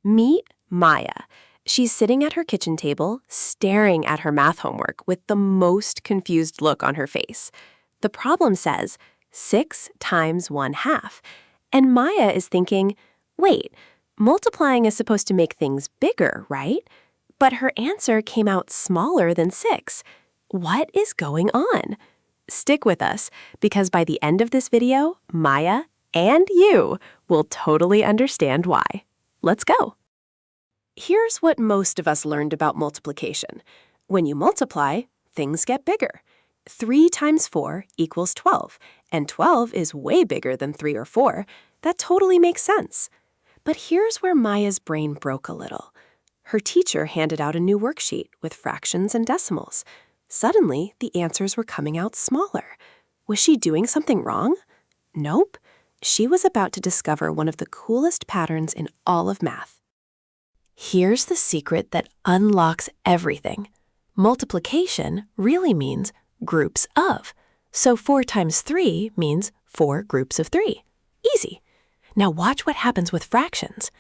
Meet Maya. She's sitting at her kitchen table, staring at her math homework with the most confused look on her face. The problem says 6 times 1/2. And Maya is thinking, wait, multiplying is supposed to make things bigger, right? But her answer came out smaller than 6. What is going on? Stick with us, because by the end of this video, Maya and you will totally understand why. Let's go. Here's what most of us learned about multiplication. When you multiply, things get bigger. 3 times 4 equals 12, and 12 is way bigger than 3 or 4. That totally makes sense. But here's where Maya's brain broke a little. Her teacher handed out a new worksheet with fractions and decimals. Suddenly, the answers were coming out smaller. Was she doing something wrong? Nope. She was about to discover one of the coolest patterns in all of math. Here's the secret that unlocks everything. Multiplication really means groups of. So 4 times 3 means 4 groups of 3. Easy. Now watch what happens with fractions.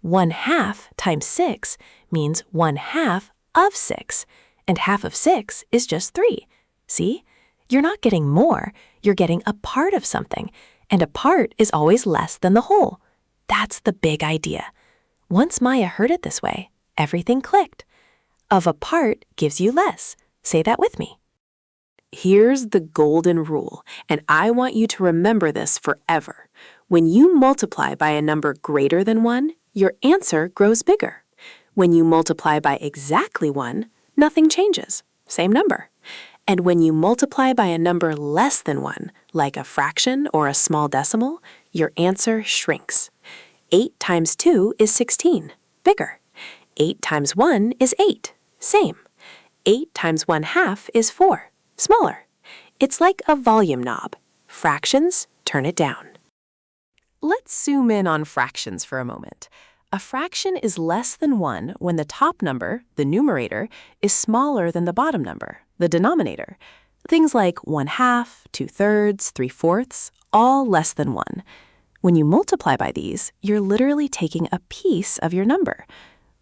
1/2 times 6 means 1/2 of 6. And half of 6 is just 3. See? You're not getting more, you're getting a part of something. And a part is always less than the whole. That's the big idea. Once Maya heard it this way, everything clicked. Of a part gives you less. Say that with me. Here's the golden rule, and I want you to remember this forever. When you multiply by a number greater than 1, your answer grows bigger. When you multiply by exactly 1, nothing changes. Same number. And when you multiply by a number less than 1, like a fraction or a small decimal, your answer shrinks. 8 times 2 is 16. Bigger. 8 times 1 is 8. Same. 8 times 1/2 is 4. Smaller. It's like a volume knob. Fractions, turn it down. Let's zoom in on fractions for a moment. A fraction is less than 1 when the top number, the numerator, is smaller than the bottom number, the denominator. Things like 1/2, 2/3, 3/4, all less than 1. When you multiply by these, you're literally taking a piece of your number.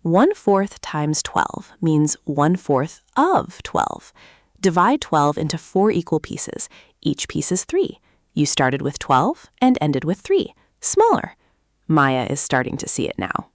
1/4 times 12 means 1/4 of 12. Divide 12 into 4 equal pieces. Each piece is 3. You started with 12 and ended with 3. Smaller. Maya is starting to see it now.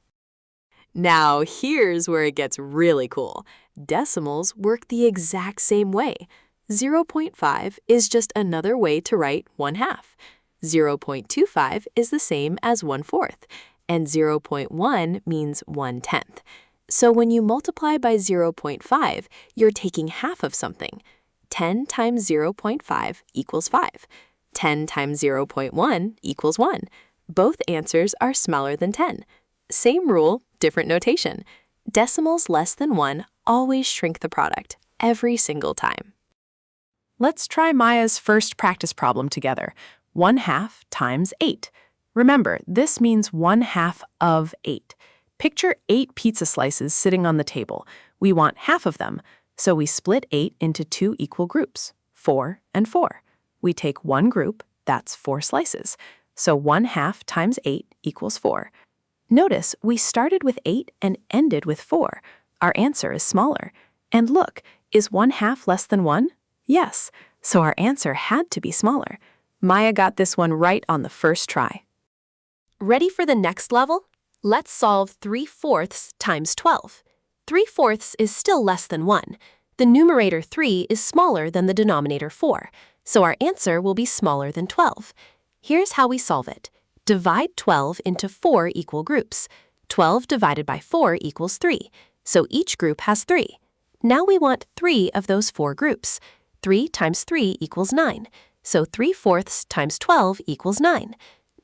Now, here's where it gets really cool. Decimals work the exact same way. 0.5 is just another way to write 1/2. 0.25 is the same as 1/4, and 0.1 means 1/10. So when you multiply by 0.5, you're taking half of something. 10 times 0.5 equals 5. 10 times 0.1 equals 1. Both answers are smaller than 10. Same rule, different notation. Decimals less than 1 always shrink the product, every single time. Let's try Maya's first practice problem together. 1/2 times 8. Remember, this means 1/2 of 8. Picture 8 pizza slices sitting on the table. We want half of them, so we split 8 into 2 equal groups, 4 and 4. We take one group, that's 4 slices, so 1/2 times 8 equals 4. Notice we started with 8 and ended with 4. Our answer is smaller. And look, is 1/2 less than 1? Yes, so our answer had to be smaller. Maya got this one right on the first try. Ready for the next level? Let's solve 3/4 times 12. 3/4 is still less than 1. The numerator 3 is smaller than the denominator 4, so our answer will be smaller than 12. Here's how we solve it. Divide 12 into 4 equal groups. 12 divided by 4 equals 3, so each group has 3. Now we want 3 of those 4 groups. 3 times 3 equals 9, so 3/4 times 12 equals 9.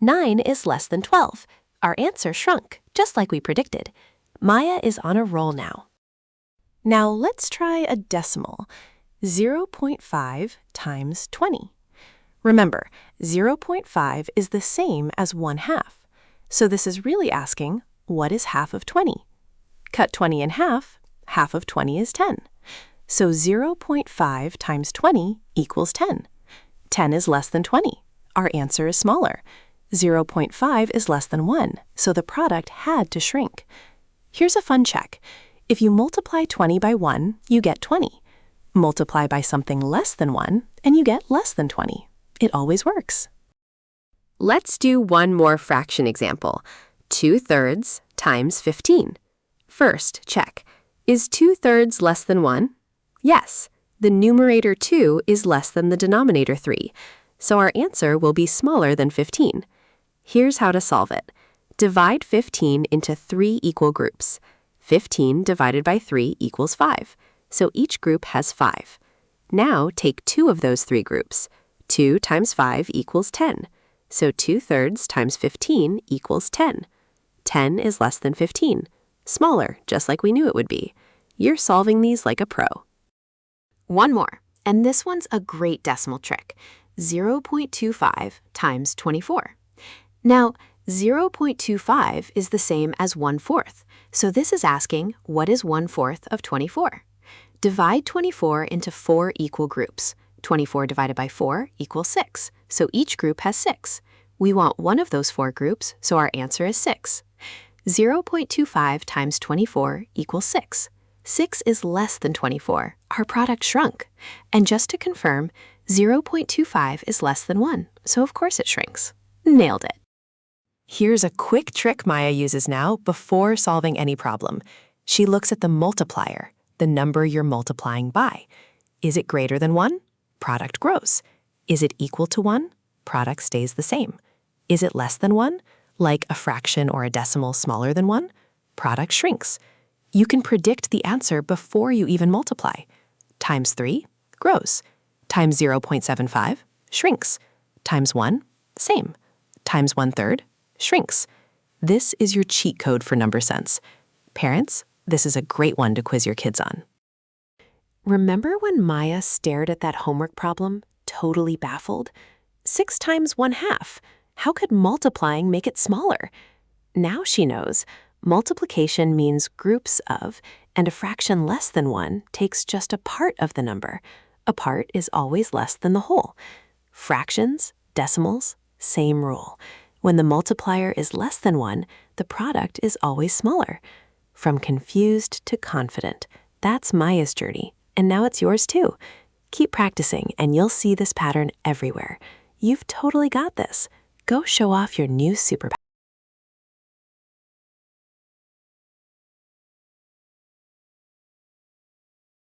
9 is less than 12. Our answer shrunk, just like we predicted. Maya is on a roll now. Now let's try a decimal. 0.5 times 20. Remember, 0.5 is the same as 1/2. So this is really asking, what is half of 20? Cut 20 in half, half of 20 is 10. So 0.5 times 20 equals 10. 10 is less than 20. Our answer is smaller. 0.5 is less than 1, so the product had to shrink. Here's a fun check. If you multiply 20 by 1, you get 20. Multiply by something less than 1, and you get less than 20. It always works. Let's do one more fraction example. 2/3 times 15. First, check. Is 2/3 less than 1? Yes. The numerator 2 is less than the denominator 3, so our answer will be smaller than 15. Here's how to solve it. Divide 15 into 3 equal groups. 15 divided by 3 equals 5, so each group has 5. Now take 2 of those 3 groups. 2 times 5 equals 10, so 2/3 times 15 equals 10. 10 is less than 15. Smaller, just like we knew it would be. You're solving these like a pro. One more, and this one's a great decimal trick. 0.25 times 24. Now, 0.25 is the same as 1/4, so this is asking, what is 1/4 of 24? Divide 24 into 4 equal groups. 24 divided by 4 equals 6, so each group has 6. We want one of those 4 groups, so our answer is 6. 0.25 times 24 equals 6. 6 is less than 24. Our product shrunk. And just to confirm, 0.25 is less than 1, so of course it shrinks. Nailed it. Here's a quick trick Maya uses now before solving any problem. She looks at the multiplier, the number you're multiplying by. Is it greater than 1? Product grows. Is it equal to 1? Product stays the same. Is it less than 1? Like a fraction or a decimal smaller than 1? Product shrinks. You can predict the answer before you even multiply. Times 3 grows. Times 0.75 shrinks. Times 1, same. Times 1/3 shrinks. This is your cheat code for number sense. Parents, this is a great one to quiz your kids on. Remember when Maya stared at that homework problem, totally baffled? 6 times 1/2. How could multiplying make it smaller? Now she knows. Multiplication means groups of, and a fraction less than 1 takes just a part of the number. A part is always less than the whole. Fractions, decimals, same rule. When the multiplier is less than 1, the product is always smaller. From confused to confident, that's Maya's journey, and now it's yours too. Keep practicing, and you'll see this pattern everywhere. You've totally got this. Go show off your new superpower.